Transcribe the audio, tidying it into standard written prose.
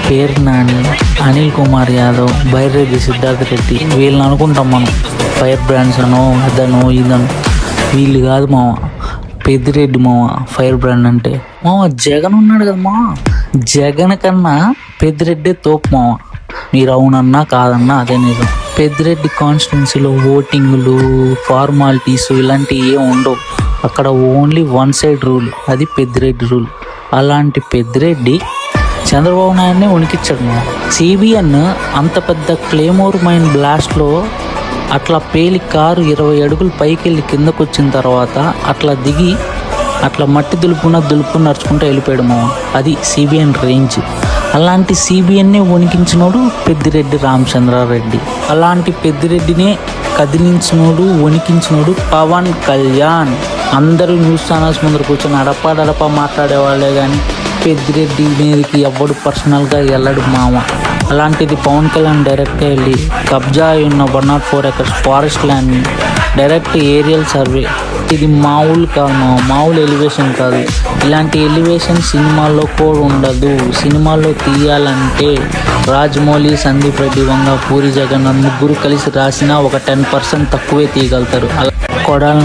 పేరు నాని, అనిల్ కుమార్ యాదవ్, బైరెడ్డి సిద్ధార్థ రెడ్డి వీళ్ళని అనుకుంటాం మనం. ఫైర్ బ్రాండ్స్ అనో అదనో ఇదనో, వీళ్ళు కాదు మావ. పెద్దిరెడ్డి మావ ఫైర్ బ్రాండ్ అంటే. మావ జగన్ ఉన్నాడు కదా మావ, జగన్ కన్నా పెద్దిరెడ్డి తోపు మావ. మీరు అవునన్నా కాదన్నా అదే నిజం. పెద్దిరెడ్డి కాన్స్టిట్యున్సీలో ఓటింగ్లు, ఫార్మాలిటీస్ ఇలాంటివి ఏం ఉండవు. అక్కడ ఓన్లీ వన్ సైడ్ రూల్, అది పెద్దిరెడ్డి రూల్. అలాంటి పెద్దిరెడ్డి చంద్రబాబు నాయుడిని ఉనికిచ్చాడు. సిబిఎన్ అంత పెద్ద క్లేమోర్ మైన్ బ్లాస్ట్లో అట్లా పేలి కారు 20 అడుగులు పైకి వెళ్ళి కిందకు వచ్చిన తర్వాత అట్లా దిగి అట్లా మట్టి దులుపు నడుచుకుంటూ వెళ్ళిపోయాడు మావ. అది సిబిఎన్ రేంజ్. అలాంటి సిబిఎన్నే వణికించినోడు పెద్దిరెడ్డి రామచంద్రారెడ్డి. అలాంటి పెద్దిరెడ్డినే కదిలించినోడు, వణికించినోడు పవన్ కళ్యాణ్. అందరూ న్యూస్ ఛానల్స్ ముందర కూర్చొని అడపా మాట్లాడేవాళ్ళే కానీ పెద్దిరెడ్డి మీదకి ఎవడు పర్సనల్గా వెళ్ళడు మామ. అలాంటిది పవన్ కళ్యాణ్ డైరెక్ట్గా వెళ్ళి కబ్జా అయి ఉన్న 104 acres ఫారెస్ట్ ల్యాండ్ని డైరెక్ట్ ఏరియల్ సర్వే. ఇది మామూలు కాదు, మామూలు ఎలివేషన్ కాదు. ఇలాంటి ఎలివేషన్ సినిమాల్లో కూడా ఉండదు. సినిమాల్లో తీయాలంటే రాజమౌళి, సందీప్ రెడ్డి, వంగ, పూరి జగన్నాథ్ ముగ్గురు కలిసి రాసినా ఒక 10% తక్కువే తీయగలుగుతారు. అలా కొడాలి